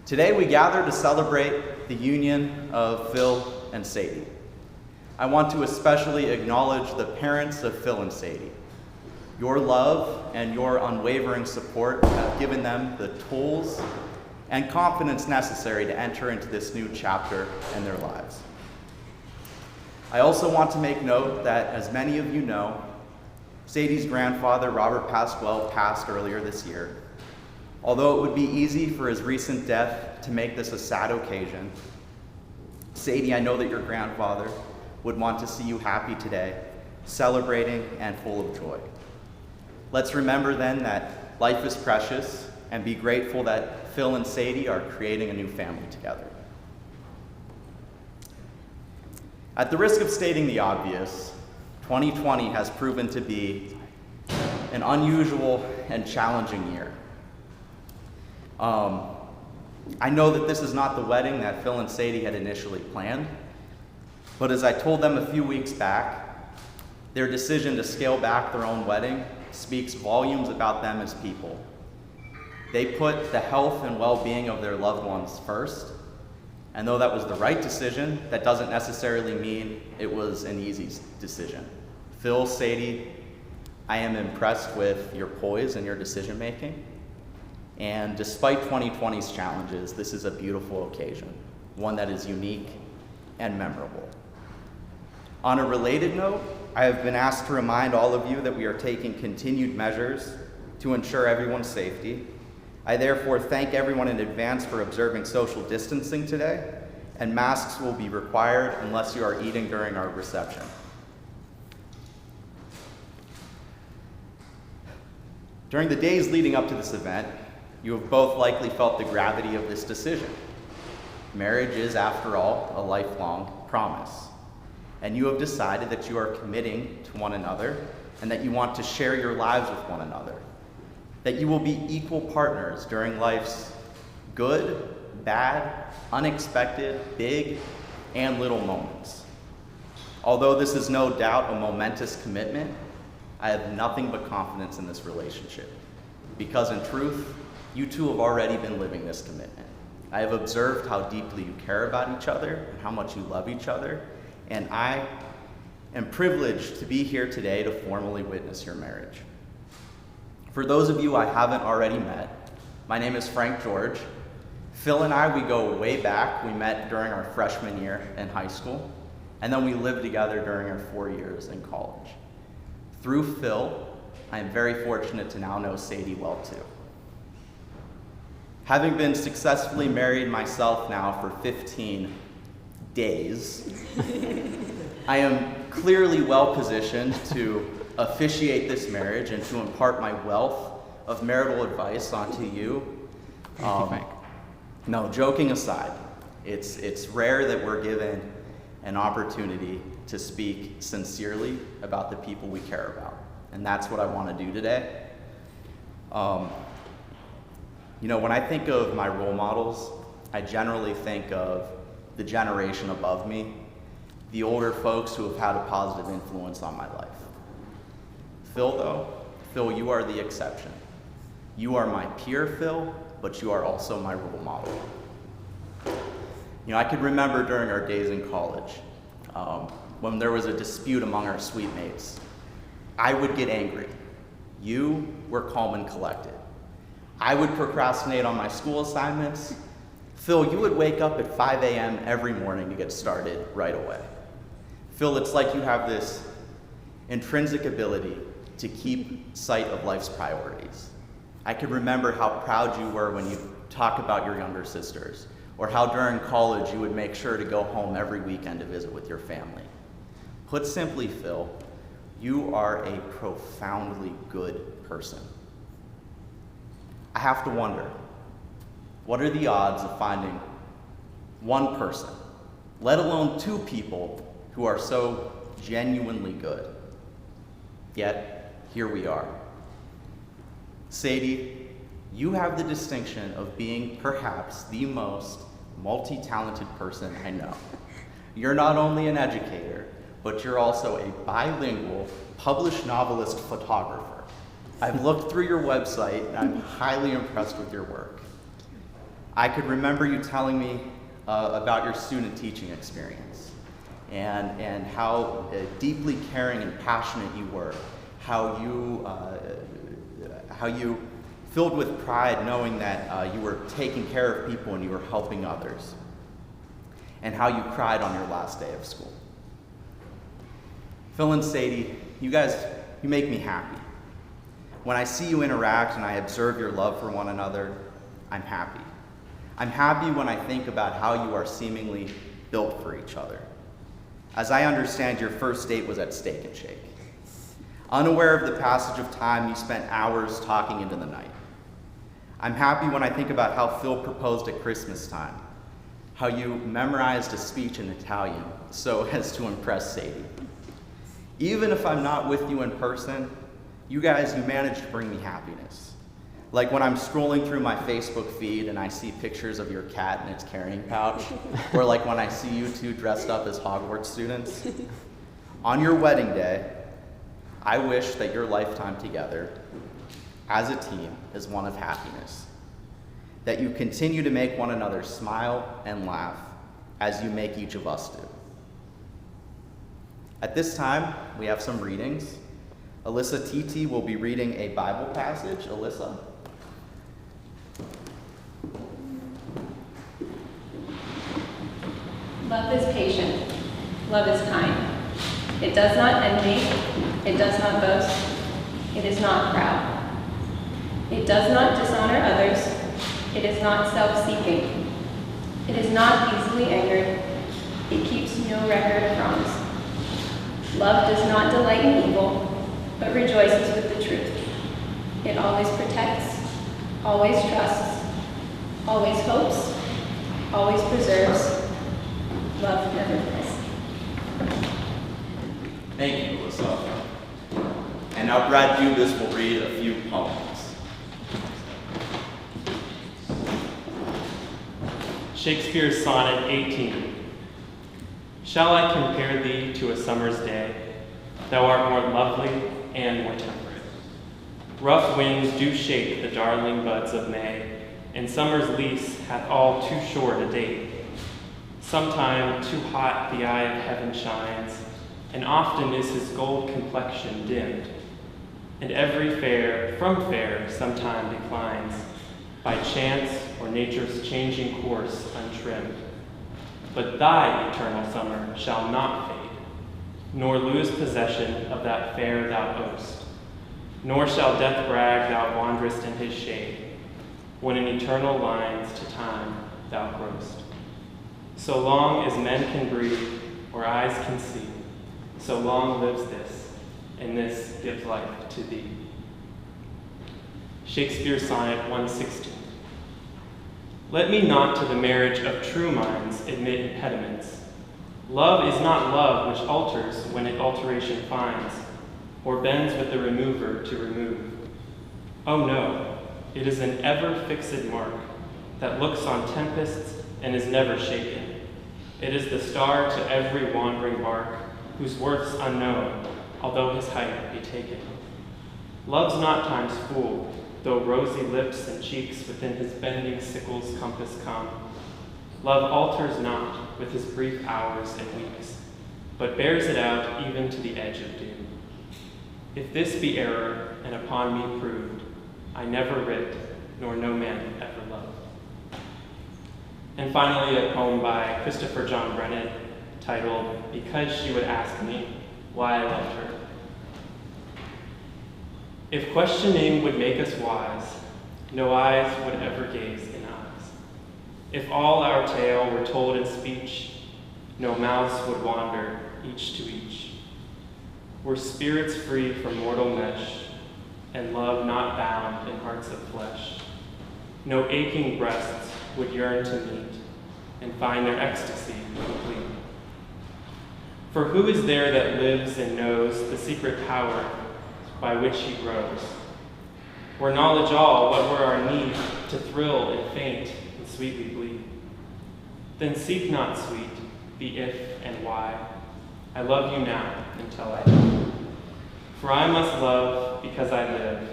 Today we gather to celebrate the union of Phil and Sadie. I want to especially acknowledge the parents of Phil and Sadie. Your love and your unwavering support have given them the tools and confidence necessary to enter into this new chapter in their lives. I also want to make note that, as many of you know, Sadie's grandfather, Robert Pasquale, passed earlier this year. Although it would be easy for his recent death to make this a sad occasion, Sadie, I know that your grandfather would want to see you happy today, celebrating and full of joy. Let's remember then that life is precious and be grateful that Phil and Sadie are creating a new family together. At the risk of stating the obvious, 2020 has proven to be an unusual and challenging year. I know that this is not the wedding that Phil and Sadie had initially planned, but as I told them a few weeks back, their decision to scale back their own wedding speaks volumes about them as people. They put the health and well-being of their loved ones first, and though that was the right decision, that doesn't necessarily mean it was an easy decision. Phil, Sadie, I am impressed with your poise and your decision-making. And despite 2020's challenges, this is a beautiful occasion, one that is unique and memorable. On a related note, I have been asked to remind all of you that we are taking continued measures to ensure everyone's safety. I therefore thank everyone in advance for observing social distancing today, and masks will be required unless you are eating during our reception. During the days leading up to this event, you have both likely felt the gravity of this decision. Marriage is, after all, a lifelong promise. And you have decided that you are committing to one another and that you want to share your lives with one another. That you will be equal partners during life's good, bad, unexpected, big, and little moments. Although this is no doubt a momentous commitment, I have nothing but confidence in this relationship. Because in truth, you two have already been living this commitment. I have observed how deeply you care about each other and how much you love each other, and I am privileged to be here today to formally witness your marriage. For those of you I haven't already met, my name is Frank George. Phil and I, we go way back. We met during our freshman year in high school, and then we lived together during our 4 years in college. Through Phil, I am very fortunate to now know Sadie well too. Having been successfully married myself now for 15 days, I am clearly well positioned to officiate this marriage and to impart my wealth of marital advice onto you. No, joking aside, it's rare that we're given an opportunity to speak sincerely about the people we care about, and that's what I want to do today. When I think of my role models, I generally think of the generation above me, the older folks who have had a positive influence on my life. Phil, you are the exception. You are my peer, Phil, but you are also my role model. I could remember during our days in college, when there was a dispute among our suite mates, I would get angry. You were calm and collected. I would procrastinate on my school assignments. Phil, you would wake up at 5 a.m. every morning to get started right away. Phil, it's like you have this intrinsic ability to keep sight of life's priorities. I could remember how proud you were when you talk about your younger sisters, or how during college you would make sure to go home every weekend to visit with your family. Put simply, Phil, you are a profoundly good person. I have to wonder, what are the odds of finding one person, let alone two people, who are so genuinely good? Yet, here we are. Sadie, you have the distinction of being perhaps the most multi-talented person I know. You're not only an educator, but you're also a bilingual, published novelist photographer. I've looked through your website, and I'm highly impressed with your work. I could remember you telling me about your student teaching experience and how deeply caring and passionate you were, how you filled with pride knowing that you were taking care of people and you were helping others, and how you cried on your last day of school. Phil and Sadie, you make me happy. When I see you interact and I observe your love for one another, I'm happy. I'm happy when I think about how you are seemingly built for each other. As I understand, your first date was at Steak and Shake. Unaware of the passage of time, you spent hours talking into the night. I'm happy when I think about how Phil proposed at Christmas time, how you memorized a speech in Italian so as to impress Sadie. Even if I'm not with you in person, you manage to bring me happiness. Like when I'm scrolling through my Facebook feed and I see pictures of your cat in its carrying pouch, or like when I see you two dressed up as Hogwarts students. On your wedding day, I wish that your lifetime together as a team is one of happiness, that you continue to make one another smile and laugh as you make each of us do. At this time, we have some readings. Alyssa Titi will be reading a Bible passage. Alyssa? Love is patient. Love is kind. It does not envy. It does not boast. It is not proud. It does not dishonor others. It is not self-seeking. It is not easily angered. It keeps no record of wrongs. Love does not delight in evil, but rejoices with the truth. It always protects, always trusts, always hopes, always preserves. Love never fails. Thank you, Alyssa. And now Brad Dubas will read a few poems. Shakespeare's Sonnet 18. Shall I compare thee to a summer's day? Thou art more lovely and more temperate. Rough winds do shake the darling buds of May, and summer's lease hath all too short a date. Sometime too hot the eye of heaven shines, and often is his gold complexion dimmed. And every fair from fair sometime declines, by chance or nature's changing course untrimmed. But thy eternal summer shall not fade, nor lose possession of that fair thou owest. Nor shall death brag thou wanderest in his shade, when in eternal lines to time thou growest. So long as men can breathe, or eyes can see, so long lives this, and this gives life to thee. Shakespeare's Sonnet 116. Let me not to the marriage of true minds admit impediments. Love is not love which alters when it alteration finds, or bends with the remover to remove. Oh no, it is an ever-fixed mark that looks on tempests and is never shaken. It is the star to every wandering bark, whose worth's unknown, although his height be taken. Love's not time's fool, though rosy lips and cheeks within his bending sickle's compass come. Love alters not with his brief hours and weeks, but bears it out even to the edge of doom. If this be error, and upon me proved, I never writ, nor no man ever loved. And finally, a poem by Christopher John Brennan, titled, Because She Would Ask Me Why I Loved Her. If questioning would make us wise, no eyes would ever gaze in eyes. If all our tale were told in speech, no mouths would wander each to each. Were spirits free from mortal mesh, and love not bound in hearts of flesh, no aching breasts would yearn to meet and find their ecstasy complete. For who is there that lives and knows the secret power by which he grows? Were knowledge all, what were our need to thrill and faint and sweetly bleed? Then seek not sweet the if and why. I love you now until I die. For I must love because I live,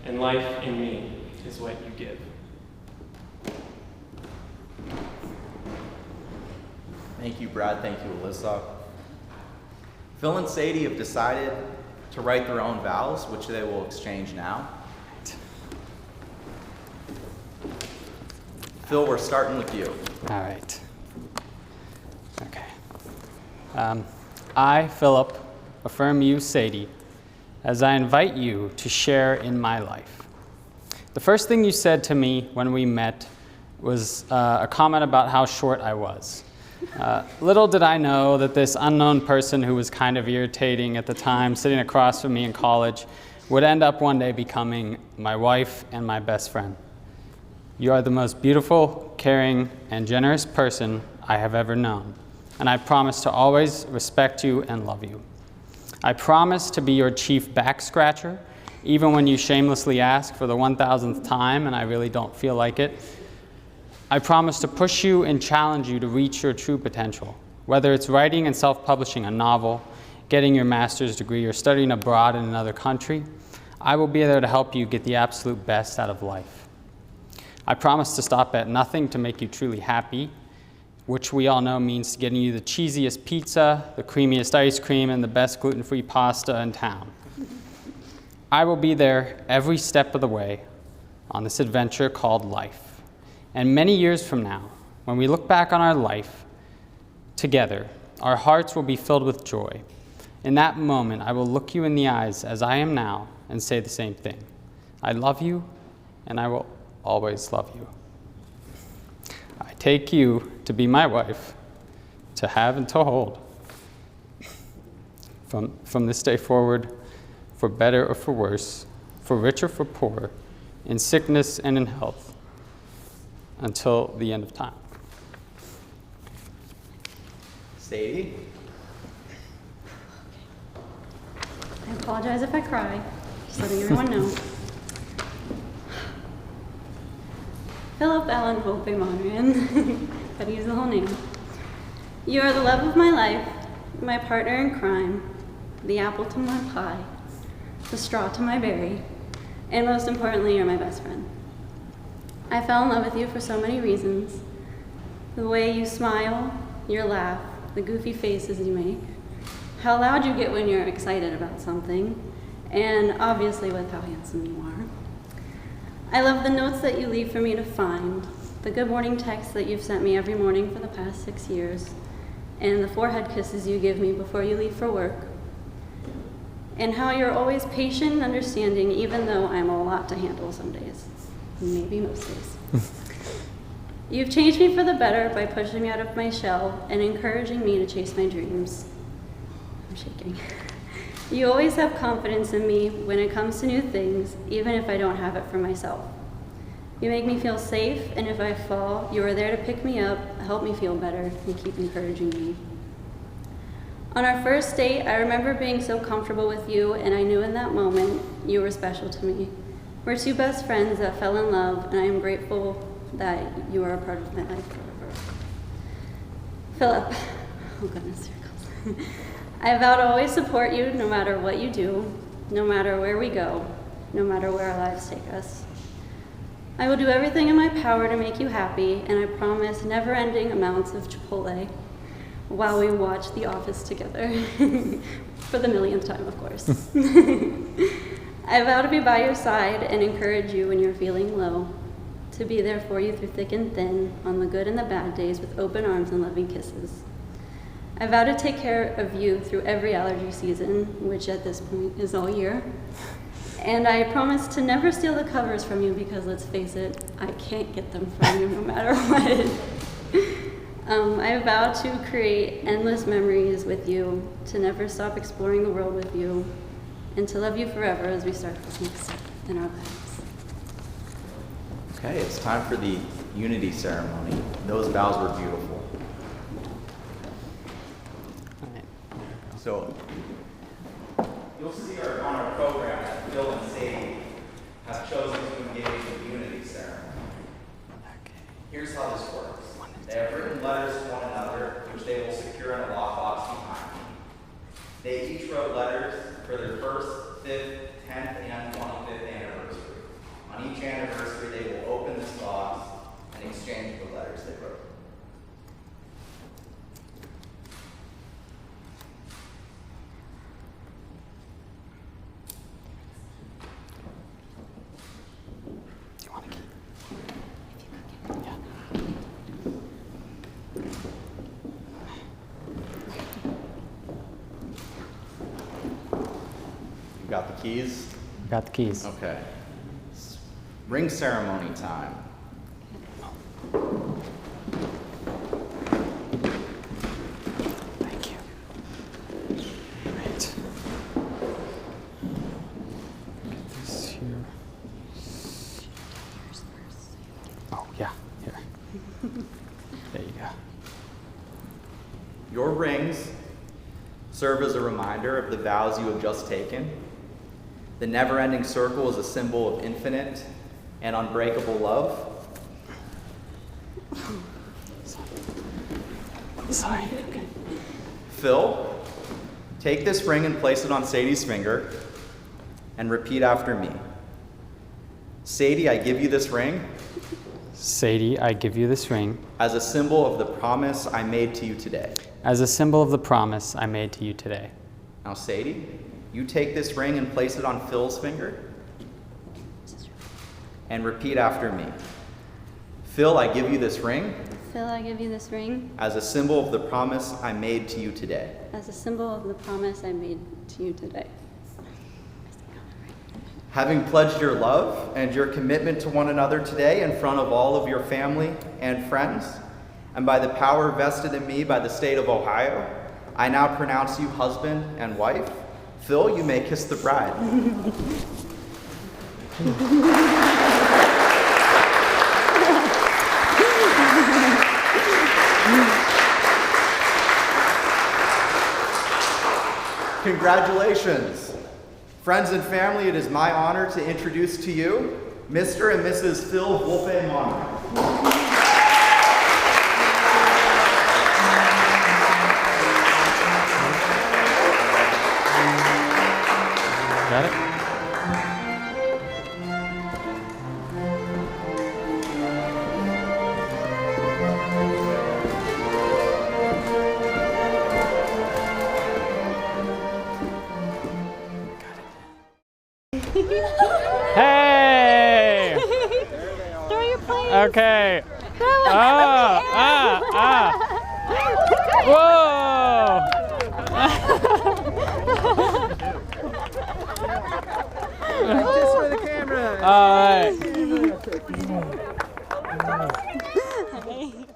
and life in me is what you give. Thank you, Brad. Thank you, Alyssa. Phil and Sadie have decided to write their own vows, which they will exchange now. Phil, we're starting with you. All right. Okay. I, Philip, affirm you, Sadie, as I invite you to share in my life. The first thing you said to me when we met was a comment about how short I was. Little did I know that this unknown person who was kind of irritating at the time, sitting across from me in college, would end up one day becoming my wife and my best friend. You are the most beautiful, caring, and generous person I have ever known, and I promise to always respect you and love you. I promise to be your chief back scratcher, even when you shamelessly ask for the 1,000th time and I really don't feel like it. I promise to push you and challenge you to reach your true potential, whether it's writing and self-publishing a novel, getting your master's degree, or studying abroad in another country. I will be there to help you get the absolute best out of life. I promise to stop at nothing to make you truly happy, which we all know means getting you the cheesiest pizza, the creamiest ice cream, and the best gluten-free pasta in town. I will be there every step of the way on this adventure called life. And many years from now, when we look back on our life together, our hearts will be filled with joy. In that moment, I will look you in the eyes as I am now and say the same thing. I love you, and I will always love you. I take you to be my wife, to have and to hold. From this day forward, for better or for worse, for rich or for poor, in sickness and in health, until the end of time. Sadie? I apologize if I cry, just letting everyone know. Philip Allen Hope Monrian, gotta use the whole name. You are the love of my life, my partner in crime, the apple to my pie, the straw to my berry, and most importantly, you're my best friend. I fell in love with you for so many reasons. The way you smile, your laugh, the goofy faces you make, how loud you get when you're excited about something, and obviously with how handsome you are. I love the notes that you leave for me to find, the good morning texts that you've sent me every morning for the past 6 years, and the forehead kisses you give me before you leave for work, and how you're always patient and understanding even though I'm a lot to handle some days, maybe most days. You've changed me for the better by pushing me out of my shell and encouraging me to chase my dreams. I'm shaking. You always have confidence in me when it comes to new things, even if I don't have it for myself. You make me feel safe, and if I fall, you are there to pick me up, help me feel better, and keep encouraging me. On our first date, I remember being so comfortable with you, and I knew in that moment you were special to me. We're two best friends that fell in love, and I am grateful that you are a part of my life forever. Philip, oh goodness, here it goes. I vow to always support you no matter what you do, no matter where we go, no matter where our lives take us. I will do everything in my power to make you happy, and I promise never-ending amounts of Chipotle while we watch The Office together. For the millionth time, of course. I vow to be by your side and encourage you when you're feeling low, to be there for you through thick and thin, on the good and the bad days with open arms and loving kisses. I vow to take care of you through every allergy season, which at this point is all year. And I promise to never steal the covers from you because, let's face it, I can't get them from you no matter what. I vow to create endless memories with you, to never stop exploring the world with you, and to love you forever as we start this next step in our lives. Okay, it's time for the unity ceremony. Those vows were beautiful. So, you'll see on our program that Phil and Sadie have chosen to engage in the unity ceremony. Here's how this works. They have written letters to one another, which they will secure in a lockbox behind them. They each wrote letters for their 1st, 5th, 10th, and 25th anniversary. On each anniversary, they will open this box and exchange the letters they wrote. got the keys? Got the keys. Okay. Ring ceremony time. Thank you. Right. Get this here. Oh, yeah, here. There you go. Your rings serve as a reminder of the vows you have just taken. The never-ending circle is a symbol of infinite and unbreakable love. Sorry. Phil, take this ring and place it on Sadie's finger and repeat after me. Sadie, I give you this ring Sadie, I give you this ring as a symbol of the promise I made to you today. as a symbol of the promise I made to you today. Now, Sadie, you take this ring and place it on Phil's finger and repeat after me. Phil, I give you this ring Phil, I give you this ring as a symbol of the promise I made to you today. as a symbol of the promise I made to you today. Having pledged your love and your commitment to one another today in front of all of your family and friends, and by the power vested in me by the state of Ohio, I now pronounce you husband and wife. Phil, you may kiss the bride. Congratulations. Friends and family, it is my honor to introduce to you Mr. and Mrs. Phil Wolfe Monroe. Got it? Hey! Throw your plate. Okay. Whoa! Kiss for the camera. All right. Hey.